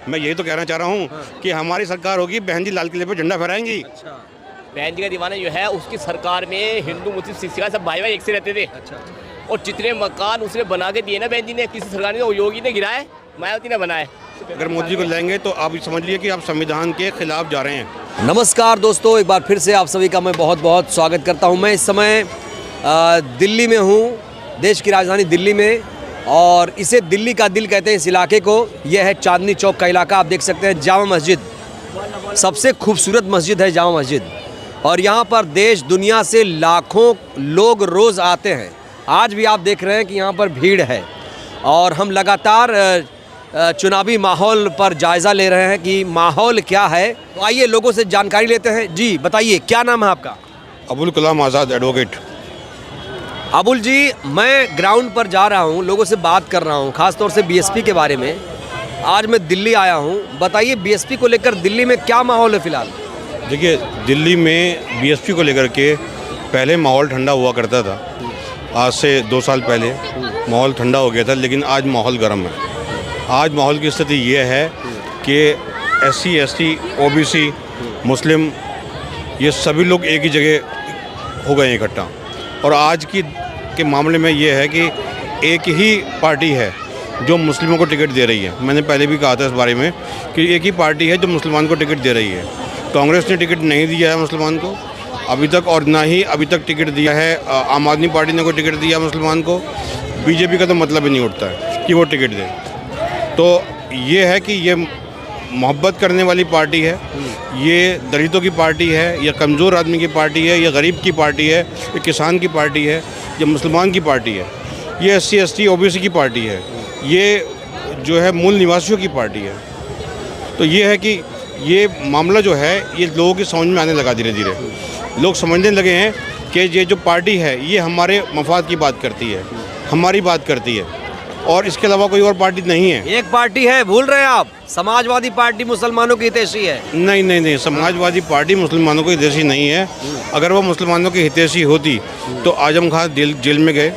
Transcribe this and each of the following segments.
मैं यही तो कहना चाह रहा हूँ कि हमारी सरकार होगी, बहन जी लाल किले पे झंडा फहराएंगी। अच्छा। बहन जी का दीवाना जो है उसकी सरकार में हिंदू मुस्लिम सिख ईसाई सब भाई भाई एक से रहते थे। अच्छा। और जितने मकान उसने बना के दिए ना बहन जी ने, किसी सरकार ने, योगी ने गिराए, मायावती ने बनाए। अगर मोदी जी को लेंगे तो आप समझ लीजिए कि आप संविधान के खिलाफ जा रहे हैं। नमस्कार दोस्तों, एक बार फिर से आप सभी का मैं बहुत बहुत स्वागत करता हूं। मैं इस समय दिल्ली में हूं, देश की राजधानी दिल्ली में, और इसे दिल्ली का दिल कहते हैं इस इलाके को। यह है चांदनी चौक का इलाका। आप देख सकते हैं जामा मस्जिद, सबसे खूबसूरत मस्जिद है जामा मस्जिद, और यहाँ पर देश दुनिया से लाखों लोग रोज़ आते हैं। आज भी आप देख रहे हैं कि यहाँ पर भीड़ है, और हम लगातार चुनावी माहौल पर जायज़ा ले रहे हैं कि माहौल क्या है। तो आइए लोगों से जानकारी लेते हैं। जी बताइए, क्या नाम है आपका? अबुल कलाम आज़ाद, एडवोकेट। अबुल जी, मैं ग्राउंड पर जा रहा हूँ, लोगों से बात कर रहा हूँ, ख़ासतौर से बीएसपी के बारे में। आज मैं दिल्ली आया हूँ, बताइए बीएसपी को लेकर दिल्ली में क्या माहौल है फ़िलहाल? देखिए, दिल्ली में बीएसपी को लेकर के पहले माहौल ठंडा हुआ करता था। आज से 2 साल पहले माहौल ठंडा हो गया था, लेकिन आज माहौल गर्म है। आज माहौल की स्थिति ये है कि SC ST OBC मुस्लिम ये सभी लोग एक ही जगह हो गए हैं इकट्ठा। और आज के मामले में ये है कि एक ही पार्टी है जो मुस्लिमों को टिकट दे रही है। मैंने पहले भी कहा था इस बारे में कि एक ही पार्टी है जो मुसलमान को टिकट दे रही है। कांग्रेस ने टिकट नहीं दिया है मुसलमान को अभी तक, और ना ही अभी तक टिकट दिया है आम आदमी पार्टी ने कोई टिकट दिया मुसलमान को। बीजेपी का तो मतलब ही नहीं उठता है कि वो टिकट दे। तो ये है कि ये मोहब्बत करने वाली पार्टी है, ये दलितों की पार्टी है, या कमज़ोर आदमी की पार्टी है, या गरीब की पार्टी है, या किसान की पार्टी है, या मुसलमान की पार्टी है, ये SC ST OBC की पार्टी है, ये जो है मूल निवासियों की पार्टी है। तो ये है कि ये मामला जो है ये लोगों की समझ में आने लगा। धीरे धीरे लोग समझने लगे हैं कि ये जो पार्टी है ये हमारे मफाद की बात करती है, हमारी बात करती है, और इसके अलावा कोई और पार्टी नहीं है। एक पार्टी है, भूल रहे हैं आप, समाजवादी पार्टी मुसलमानों की हितैषी है। नहीं नहीं नहीं, समाजवादी पार्टी मुसलमानों की हितैषी नहीं है। अगर वो मुसलमानों की हितैषी होती तो आजम खान जेल में गए,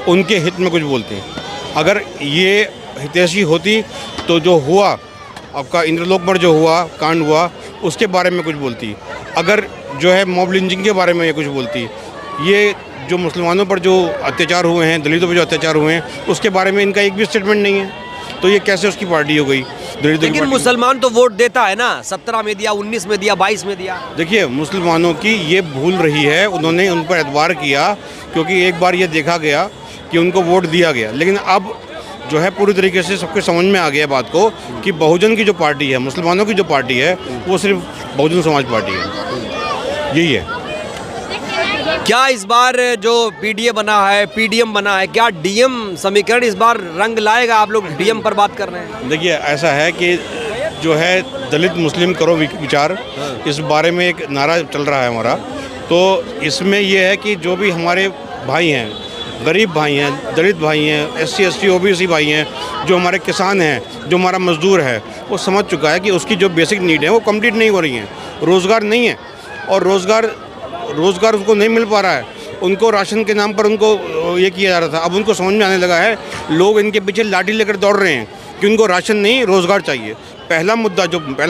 उनके हित में कुछ बोलते। अगर ये हितैषी होती तो जो हुआ आपका इंद्रलोक पर जो हुआ कांड हुआ उसके बारे में कुछ बोलती। अगर जो है मॉब लिंचिंग के बारे में ये कुछ बोलती। ये जो मुसलमानों पर जो अत्याचार हुए हैं, दलितों पर जो अत्याचार हुए हैं, उसके बारे में इनका एक भी स्टेटमेंट नहीं है। तो ये कैसे उसकी पार्टी हो गई? लेकिन मुसलमान तो वोट देता है ना, 17 में दिया, 19 में दिया, 22 में दिया। देखिए, मुसलमानों की ये भूल रही है, उन्होंने उन पर एतबार किया क्योंकि एक बार ये देखा गया कि उनको वोट दिया गया। लेकिन अब जो है पूरी तरीके से सबके समझ में आ गया बात को कि बहुजन की जो पार्टी है, मुसलमानों की जो पार्टी है, वो सिर्फ बहुजन समाज पार्टी है। यही है। क्या इस बार जो PDA बना है, PDM बना है, क्या DM समीकरण इस बार रंग लाएगा? आप लोग DM पर बात कर रहे हैं। देखिए, ऐसा है कि जो है दलित मुस्लिम करो विचार, इस बारे में एक नारा चल रहा है हमारा। तो इसमें यह है कि जो भी हमारे भाई हैं, गरीब भाई हैं, दलित भाई हैं, SC ST OBC भाई हैं, जो हमारे किसान हैं, जो हमारा मजदूर है, वो समझ चुका है कि उसकी जो बेसिक नीड है वो कंप्लीट नहीं हो रही हैं। रोज़गार नहीं है, और रोज़गार उसको नहीं मिल पा रहा है। उनको राशन के नाम पर उनको ये किया जा रहा था। अब उनको समझ में आने लगा है, लोग इनके पीछे लाठी लेकर दौड़ रहे हैं कि उनको राशन नहीं, रोज़गार चाहिए। पहला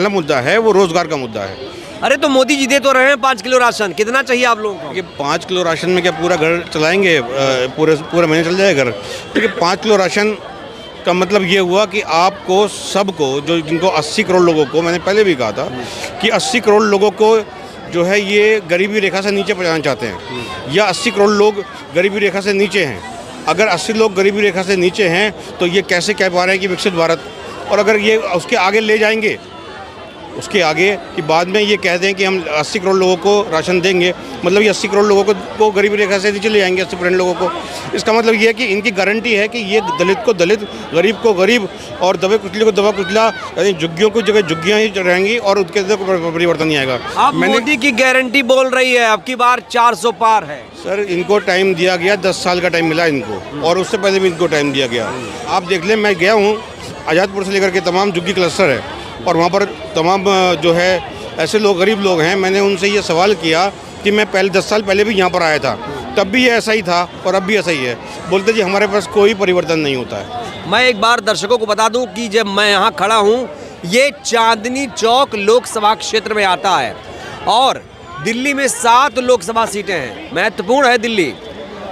मुद्दा है वो रोज़गार का मुद्दा है। अरे तो मोदी जी दे तो रहे हैं 5 किलो राशन, कितना चाहिए आप लोगों को? ये 5 किलो राशन में क्या पूरा घर चलाएंगे? पूरा महीने चल जाएगा घर? देखिए, 5 किलो राशन का मतलब ये हुआ कि आपको सबको, जो जिनको 80 करोड़ लोगों को, मैंने पहले भी कहा था कि 80 करोड़ लोगों को जो है ये गरीबी रेखा से नीचे पहुंचाना चाहते हैं, या 80 करोड़ लोग गरीबी रेखा से नीचे हैं। अगर 80 लोग गरीबी रेखा से नीचे हैं तो ये कैसे कह पा रहे हैं कि विकसित भारत? और अगर ये उसके आगे ले जाएंगे, उसके आगे कि बाद में ये कह दें कि हम 80 करोड़ लोगों को राशन देंगे, मतलब ये 80 करोड़ लोगों को गरीबी रेखा से नीचे ले जाएंगे, 80% लोगों को। इसका मतलब ये है कि इनकी गारंटी है कि ये दलित को दलित, गरीब को गरीब, और दबे कुचले को दबा कुचला, यानी झुग्गियों की जगह झुग्गियाँ ही रहेंगी, और उसके अंदर कोई परिवर्तन नहीं आएगा। आप मोदी की गारंटी बोल रही है, अब की बार 400 पार है। सर, इनको टाइम दिया गया, 10 साल का टाइम मिला इनको, और उससे पहले भी इनको टाइम दिया गया। आप देख लें, मैं गया हूँ, आज़ादपुर से लेकर के तमाम झुग्गी क्लस्टर है, और वहाँ पर तमाम जो है ऐसे लोग, गरीब लोग हैं। मैंने उनसे ये सवाल किया कि मैं पहले 10 साल पहले भी यहाँ पर आया था, तब भी ये ऐसा ही था और अब भी ऐसा ही है। बोलते जी हमारे पास कोई परिवर्तन नहीं होता है। मैं एक बार दर्शकों को बता दूं कि जब मैं यहाँ खड़ा हूँ, ये चांदनी चौक लोकसभा क्षेत्र में आता है और दिल्ली में 7 लोकसभा सीटें हैं, महत्वपूर्ण है दिल्ली।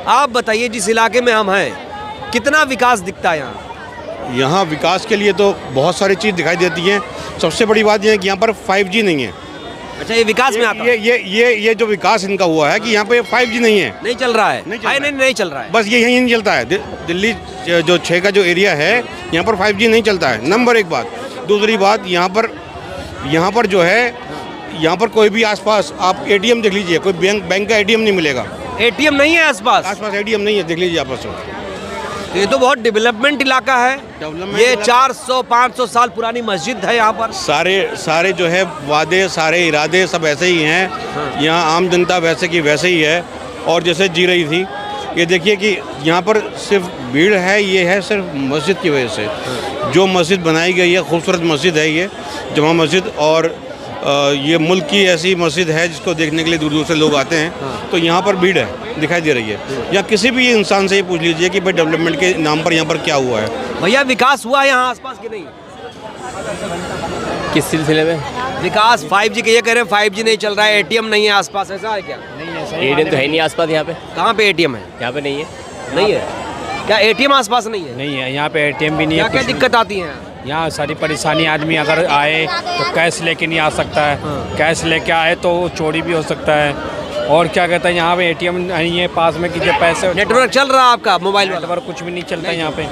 आप बताइए जिस इलाके में हम हैं कितना विकास दिखता है यहाँ? यहाँ विकास के लिए तो बहुत सारी चीज़ दिखाई देती हैं। सबसे बड़ी बात यह है कि यहाँ पर 5G नहीं है। अच्छा, ये विकास में आता है? ये जो विकास इनका हुआ है कि यहाँ पे 5G नहीं है, नहीं चल रहा है, नहीं चल रहा है। नहीं चल रहा है। बस ये यहीं नहीं चलता है। दिल्ली जो 6 का जो एरिया है यहाँ पर 5G नहीं चलता है, नंबर 1 बात। दूसरी बात, यहाँ पर जो है, यहाँ पर कोई भी आसपास आप ATM देख लीजिए, कोई बैंक का ATM नहीं मिलेगा। ATM नहीं है आसपास ATM नहीं है, देख लीजिए आपस में। तो ये तो बहुत डेवलपमेंट इलाका है। ये 400-500 साल पुरानी मस्जिद है यहाँ पर। सारे जो है वादे, सारे इरादे सब ऐसे ही हैं। यहाँ आम जनता वैसे की वैसे ही है और जैसे जी रही थी। ये देखिए कि यहाँ पर सिर्फ भीड़ है, ये है सिर्फ मस्जिद की वजह से। जो मस्जिद बनाई गई है, खूबसूरत मस्जिद है ये जुमा मस्जिद, और ये मुल्क की ऐसी मस्जिद है जिसको देखने के लिए दूर दूर से लोग आते हैं। तो यहाँ पर भीड़ है, दिखाई दे रही है। या किसी भी इंसान से ये पूछ लीजिए कि भाई डेवलपमेंट के नाम पर यहाँ पर क्या हुआ है। भैया विकास हुआ है यहाँ आसपास कि नहीं? किस सिलसिले में? विकास 5G के, ये कह रहे हैं 5G नहीं चल रहा है, ATM नहीं है आसपास, ऐसा है क्या? ATM तो है नहीं आसपास यहाँ पे। कहाँ पे ATM है? यहाँ पे नहीं है। नहीं है क्या? ATM आसपास नहीं है? नहीं है, यहाँ पे ATM भी नहीं है। क्या दिक्कत आती है? यहाँ सारी परेशानी, आदमी अगर आए तो कैश लेके नहीं आ सकता है, कैश लेके आए तो चोरी भी हो सकता है। और क्या कहते हैं, यहाँ पे ATM नहीं है पास में कि जब पैसे। नेटवर्क चल रहा है आपका मोबाइल वाला? नेटवर्क कुछ भी नहीं चलता है यहाँ पे।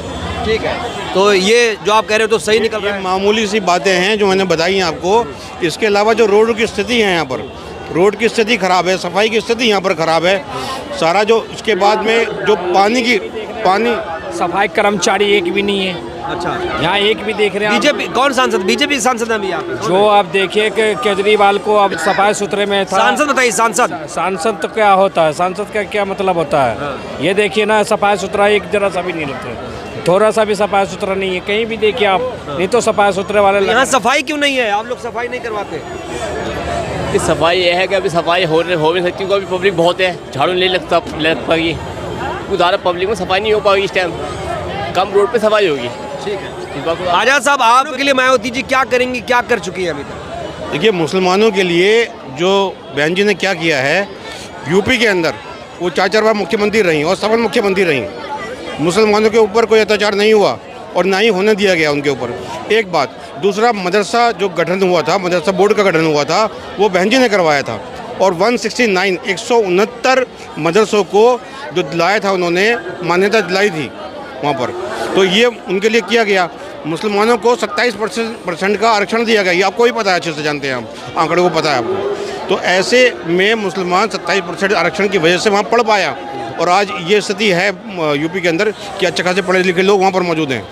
ठीक है, तो ये जो आप कह रहे हो तो सही निकल रहा ये है। मामूली सी बातें हैं जो मैंने बताई हैं आपको। इसके अलावा जो रोड की स्थिति है, यहाँ पर रोड की स्थिति खराब है, सफाई की स्थिति यहाँ पर खराब है। सारा जो इसके बाद में जो पानी सफाई कर्मचारी एक भी नहीं है। अच्छा, यहाँ एक भी देख रहे हैं। बीजेपी कौन सांसद? बीजेपी सांसद है भैया? जो आप देखिए कि केजरीवाल को अब सफाई सुथरे में था। सांसद बताइए, सांसद तो क्या होता है, सांसद का क्या मतलब होता है? ये देखिए ना, सफाई सुथरा एक जरा सा भी नहीं लगता, थोड़ा सा भी सफाई सुथरा नहीं है कहीं भी। देखिए आप, नहीं तो सफाई सुथरे वाले। यहाँ सफाई क्यों नहीं है? आप लोग सफाई नहीं करवाते? इस सफाई ये है कि अभी सफाई हो नहीं सकती, क्योंकि अभी पब्लिक बहुत है, झाड़ू नहीं लग पाएगी। उधर पब्लिक में सफाई नहीं हो पाएगी इस टाइम, कम रोड पे सफाई होगी। ठीक है, आजाद साहब आपके लिए मायावती जी क्या करेंगी, क्या कर चुकी है अभी तक? देखिए, मुसलमानों के लिए जो बहन जी ने क्या किया है यूपी के अंदर, वो 4 बार मुख्यमंत्री रही और सफल मुख्यमंत्री रही। मुसलमानों के ऊपर कोई अत्याचार नहीं हुआ और ना ही होने दिया गया उनके ऊपर, एक बात। दूसरा, मदरसा जो गठन हुआ था, मदरसा बोर्ड का गठन हुआ था, वो बहन जी ने करवाया था। और 169 मदरसों को जो दिलाया था, उन्होंने मान्यता दिलाई थी वहाँ पर। तो ये उनके लिए किया गया। मुसलमानों को 27% का आरक्षण दिया गया, ये आपको ही पता है, अच्छे से जानते हैं हम, आंकड़ों को पता है आपको। तो ऐसे में मुसलमान 27% आरक्षण की वजह से वहाँ पढ़ पाया। और आज ये स्थिति है यूपी के अंदर कि अच्छे खासे पढ़े लिखे लोग वहाँ पर मौजूद हैं।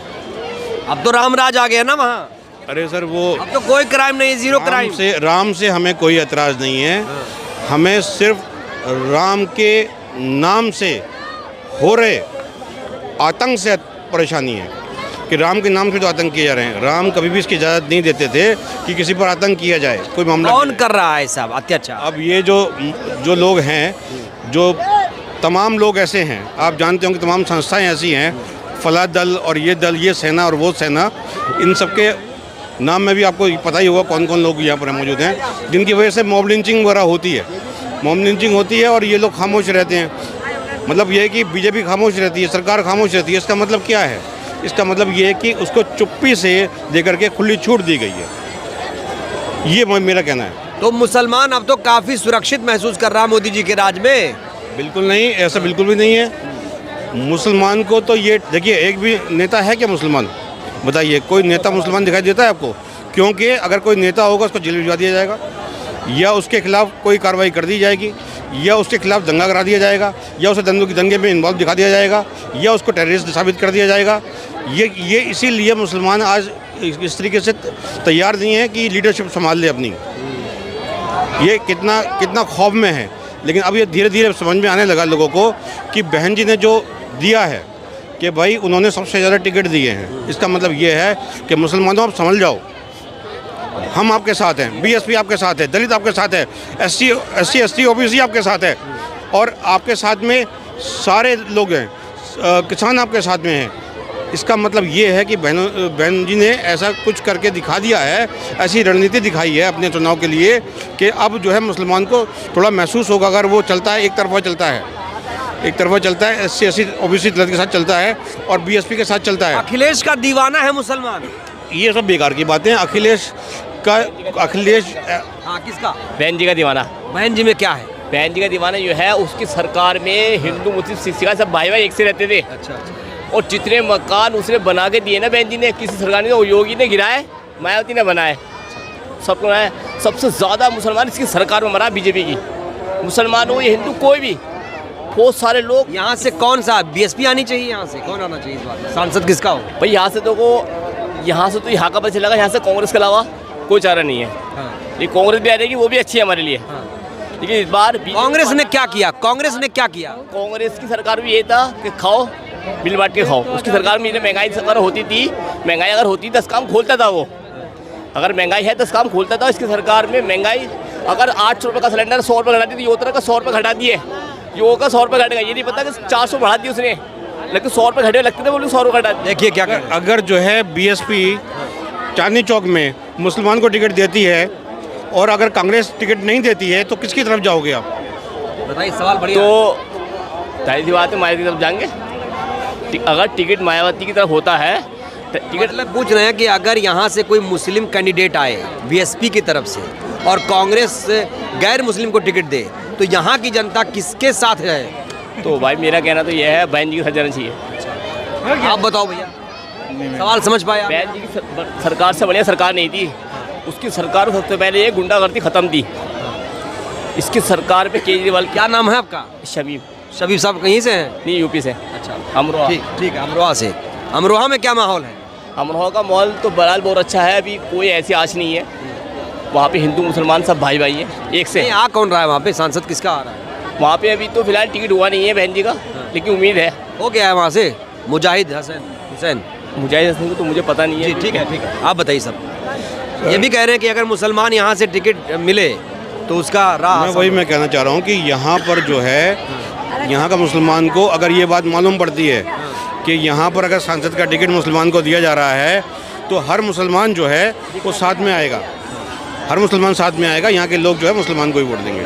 अब तो राम राज आ गया ना वहाँ। अरे सर, वो अब तो कोई क्राइम नहीं, जीरो क्राइम। राम से हमें कोई एतराज़ नहीं है। हमें सिर्फ राम के नाम से हो रहे आतंक से परेशानी है कि राम के नाम से जो आतंक किए जा रहे हैं। राम कभी भी इसकी इजाज़त नहीं देते थे कि किसी पर आतंक किया जाए, कोई मामला। कौन कर रहा है सब अत्याचार? अब ये जो लोग हैं, जो तमाम लोग ऐसे हैं, आप जानते होंगे तमाम संस्थाएं ऐसी हैं, फला दल और ये सेना और वो सेना, इन सब के नाम में भी आपको पता ही होगा कौन कौन लोग यहाँ पर मौजूद हैं, जिनकी वजह से मॉब लिंचिंग वगैरह होती है। मॉब लिंचिंग होती है और ये लोग खामोश रहते हैं। मतलब ये है कि बीजेपी खामोश रहती है, सरकार खामोश रहती है। इसका मतलब क्या है? इसका मतलब ये है कि उसको चुप्पी से देकर के खुली छूट दी गई है, ये मेरा कहना है। तो मुसलमान अब तो काफ़ी सुरक्षित महसूस कर रहा है मोदी जी के राज में? बिल्कुल नहीं, ऐसा बिल्कुल भी नहीं है। मुसलमान को तो ये देखिए, एक भी नेता है क्या मुसलमान? बताइए, कोई नेता मुसलमान दिखाई देता है आपको? क्योंकि अगर कोई नेता होगा उसको जेल भिजवा दिया जाएगा, या उसके खिलाफ कोई कार्रवाई कर दी जाएगी, या उसके खिलाफ दंगा करा दिया जाएगा, या उसे दंगे में इन्वॉल्व दिखा दिया जाएगा, या उसको टेररिस्ट साबित कर दिया जाएगा। ये इसीलिए मुसलमान आज इस तरीके से तैयार नहीं है कि लीडरशिप संभाल ले अपनी। ये कितना खौफ में है। लेकिन अब ये धीरे धीरे समझ में आने लगा लोगों को कि बहन जी ने जो दिया है कि भाई उन्होंने सबसे ज़्यादा टिकट दिए हैं। इसका मतलब ये है कि मुसलमानों आप समझ जाओ, हम आपके साथ हैं, बीएसपी आपके साथ है, दलित आपके साथ है, एससी एसटी ओबीसी आपके साथ है, और आपके साथ में सारे लोग हैं, किसान आपके साथ में हैं, इसका मतलब ये है कि बहन जी ने ऐसा कुछ करके दिखा दिया है, ऐसी रणनीति दिखाई है अपने चुनाव के लिए कि अब जो है मुसलमान को थोड़ा महसूस होगा। अगर वो चलता है एक तरफा चलता है, SC SC OBC दल के साथ चलता है और BSP के साथ चलता है। अखिलेश का दीवाना है मुसलमान। ये सब बेकार की बातें हैं। अखिलेश हाँ, किसका? बहन जी का दीवाना। बहन जी में क्या है? बहन जी का दीवाना जो है, उसकी सरकार में हिंदू मुस्लिम सिख ईसाई सब भाई भाई एक से रहते थे। अच्छा। और जितने मकान उसने बना के दिए ना बहन जी ने, किसी सरकार ने, वो योगी ने गिराए, मायावती ने बनाए, सबको बनाया। सबसे ज़्यादा मुसलमान इसकी सरकार में मरा BJP की। मुसलमान हो या हिंदू, कोई भी, बहुत सारे लोग। यहाँ से कौन सा BSP आनी चाहिए? यहाँ से कौन आना चाहिए इस बार? सांसद किसका हो? भाई यहाँ से तो यहाँ का पता चलेगा। यहाँ से कांग्रेस के अलावा कोई चारा नहीं है। हाँ। ये कांग्रेस भी आ जाएगी, वो भी अच्छी है हमारे लिए। हाँ। लेकिन इस बार कांग्रेस ने क्या किया? कांग्रेस की सरकार में ये था कि खाओ बिल बांट के खाओ। उसकी सरकार में महंगाई अगर होती थी, महंगाई अगर होती 10 काम खोलता था वो। अगर महंगाई है 10 काम खोलता था। इसकी सरकार में महंगाई अगर 800 रुपये का सिलेंडर 100 रुपये घटा दी, योजना का 100 रुपये घटा दिए। योग का 100 रुपये घटेगा, ये नहीं पता कि 400 बढ़ा दिए उसने, लेकिन 100 रुपये घटे लगते थे, बोले 100 रुपये घटा। देखिए क्या अगर जो है BSP चांदनी चौक में मुसलमान को टिकट देती है और अगर कांग्रेस टिकट नहीं देती है तो किसकी तरफ जाओगे आप? बताइए, सवाल बढ़िया। तो जाहिर सी बात है, मायावती की तरफ जाएंगे। अगर टिकट मायावती की तरफ होता है, टिकट मतलब पूछ रहे हैं कि अगर यहाँ से कोई मुस्लिम कैंडिडेट आए BSP की तरफ से और कांग्रेस गैर मुस्लिम को टिकट दे, तो यहाँ की जनता किसके साथ है? तो भाई मेरा कहना तो यह है, बहन जी के साथ जाना चाहिए। आप बताओ भैया, सवाल समझ पाया? बहन जी की सरकार से बढ़िया सरकार नहीं थी। उसकी सरकार को सबसे पहले ये गुंडागर्दी खत्म थी। इसकी सरकार पे केजरीवाल। क्या नाम है आपका? शबीब साहब कहीं से हैं? नहीं, यूपी से। अच्छा, अमरोहा। ठीक है, अमरोहा से। अमरोहा में क्या माहौल है? अमरोहा का माहौल तो बहरहाल बहुत अच्छा है। अभी कोई ऐसी आश नहीं है। वहाँ पे हिंदू मुसलमान सब भाई भाई हैं, एक से। आ कौन रहा है वहाँ पे? सांसद किसका आ रहा है वहाँ पे? अभी तो फिलहाल टिकट हुआ नहीं है बहन जी का, लेकिन उम्मीद है हो गया है वहाँ से। मुजाहिद हुसैन को तो मुझे पता नहीं है। ठीक है, आप बताइए सब। ये भी कह रहे हैं कि अगर मुसलमान यहाँ से टिकट मिले तो उसका राह। मैं कहना चाह रहा हूँ कि यहाँ पर जो है, यहाँ का मुसलमान को अगर ये बात मालूम पड़ती है कि यहाँ पर अगर सांसद का टिकट मुसलमान को दिया जा रहा है तो हर मुसलमान जो है वो साथ में आएगा। हर मुसलमान साथ में आएगा। यहाँ के लोग जो है मुसलमान को ही वोट देंगे।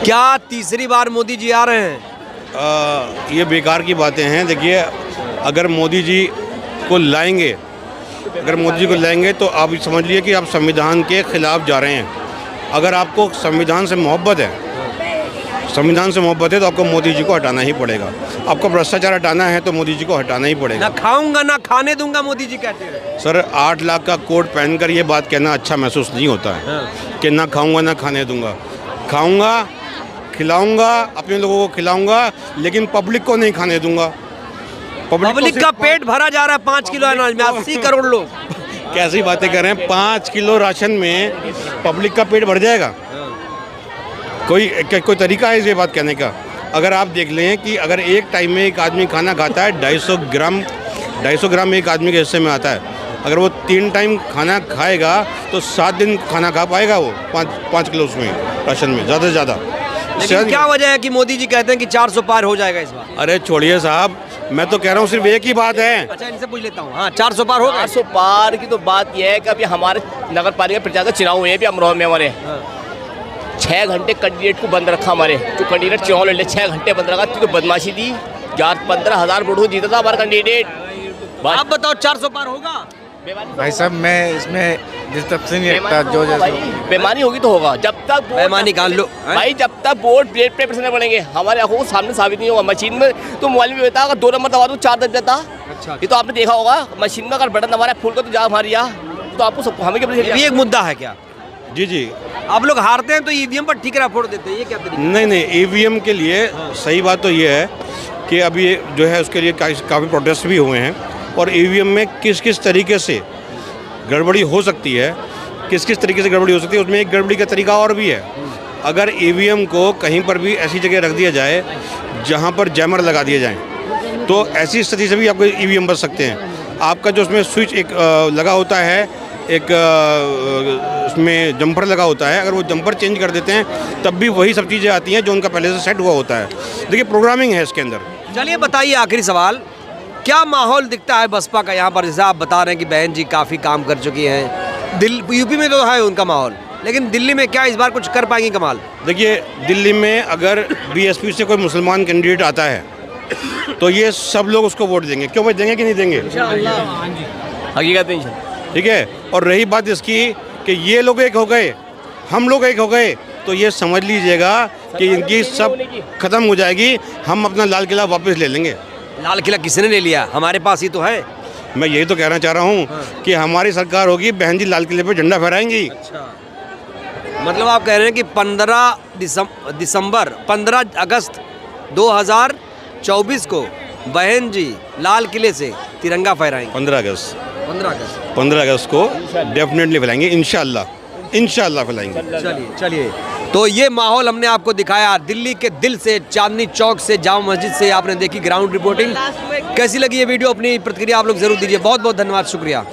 क्या तीसरी बार मोदी जी आ रहे हैं? ये बेकार की बातें हैं। देखिए, अगर मोदी जी को लाएंगे तो आप समझ लिए कि आप संविधान के खिलाफ जा रहे हैं। अगर आपको संविधान से मोहब्बत है तो आपको मोदी जी को हटाना ही पड़ेगा। आपको भ्रष्टाचार हटाना है तो मोदी जी को हटाना ही पड़ेगा। ना खाऊंगा ना खाने दूंगा, मोदी जी कहते हैं। सर, 8 लाख का कोट पहनकर ये बात कहना अच्छा महसूस नहीं होता है कि ना खाऊंगा ना खाने दूंगा। खाऊंगा, खिलाऊंगा, अपने लोगों को खिलाऊंगा, लेकिन पब्लिक को नहीं खाने दूंगा। पब्लिक का पेट भरा जा रहा है 5 किलो अनाज में, 80 करोड़ लोग। कैसी बातें कर रहे हैं? 5 किलो राशन में पब्लिक का पेट भर जाएगा? कोई तरीका है ये बात कहने का? अगर आप देख लें कि अगर एक टाइम में एक आदमी खाना खाता है, 250 ग्राम एक आदमी के हिस्से में आता है। अगर वो 3 टाइम खाना खाएगा तो 7 दिन खाना खा पाएगा वो 5 किलो उसमें राशन में, ज़्यादा से ज़्यादा। लेकिन क्या वजह है कि मोदी जी कहते हैं कि 400 पार हो जाएगा इस बार? अरे छोड़िए साहब, मैं तो कह रहा हूँ सिर्फ एक ही बात है। अच्छा, इनसे पूछ लेता हूँ। हाँ, 400 पार होगा। 400 पार की तो बात यह है कि अभी हमारे नगर पालिका प्रजा का चुनाव हुए हैं अभी अमरोहा में हमारे। 6 घंटे कैंडिडेट को बंद रखा। हमारे जो कैंडिडेट चुनाव लड़ 6 घंटे बंद रखा, तो बदमाशी थी। 15,000 वोटों जीता था हमारा कैंडिडेट। आप बताओ, 400 पार होगा? भाई साहब, मैं इसमें दिलचस्पी नहीं रखता। जो बेईमानी होगी तो होगा। जब तक बेईमानी का लो भाई, जब तक वोट प्लेट पे से पड़ेंगे, हमारे आंखों को सामने साबित नहीं होगा। मशीन में तो मोबाइल में होता है, अगर 2 नंबर दबा दो 4 दब जाता। अच्छा, ये तो आपने देखा होगा। मशीन में अगर बटन दबा रहा है फूल का तो जा मारिया, तो आपको सब हमें क्या? ये भी एक मुद्दा है क्या? जी, आप लोग हारते हैं तो ईवीएम पर ठीकरा फोड़ देते हैं, ये क्या तरीका? नहीं, ईवीएम के लिए सही बात तो ये है कि अभी जो है उसके लिए काफ़ी प्रोटेस्ट भी हुए हैं। और ईवीएम में किस किस तरीके से गड़बड़ी हो सकती है, उसमें एक गड़बड़ी का तरीका और भी है। अगर ईवीएम को कहीं पर भी ऐसी जगह रख दिया जाए जहां पर जैमर लगा दिए जाएं, तो ऐसी स्थिति से भी आपको ईवीएम बच सकते हैं। आपका जो उसमें स्विच एक लगा होता है, एक उसमें जंपर लगा होता है, अगर वो जंपर चेंज कर देते हैं तब भी वही सब चीज़ें आती हैं जो उनका पहले से सेट हुआ होता है। देखिए, प्रोग्रामिंग है इसके अंदर। चलिए बताइए आखिरी सवाल, क्या माहौल दिखता है बसपा का यहाँ पर? जैसे आप बता रहे हैं कि बहन जी काफ़ी काम कर चुकी हैं, यूपी में तो है उनका माहौल, लेकिन दिल्ली में क्या इस बार कुछ कर पाएंगी कमाल? देखिए, दिल्ली में अगर बीएसपी से कोई मुसलमान कैंडिडेट आता है तो ये सब लोग उसको वोट देंगे। क्यों भाई, देंगे कि नहीं देंगे? हकीकत नहीं। ठीक है। और रही बात इसकी कि ये लोग एक हो गए, हम लोग एक हो गए, तो ये समझ लीजिएगा कि इनकी सब खत्म हो जाएगी। हम अपना लाल किला वापस ले लेंगे। लाल किला किसने ले लिया? हमारे पास ही तो है। मैं यही तो कहना चाह रहा हूँ कि हमारी सरकार होगी, बहन जी लाल किले पे झंडा फहराएंगी। मतलब आप कह रहे हैं कि 15 अगस्त 2024 को बहन जी लाल किले से तिरंगा फहराएंगे। 15 अगस्त 15 अगस्त को डेफिनेटली फैलाएंगे, इंशाल्लाह फैलाएंगे। चलिए तो ये माहौल हमने आपको दिखाया दिल्ली के दिल से, चांदनी चौक से, जामा मस्जिद से आपने देखी ग्राउंड रिपोर्टिंग। कैसी लगी ये वीडियो? अपनी प्रतिक्रिया आप लोग जरूर दीजिए। बहुत बहुत धन्यवाद, शुक्रिया।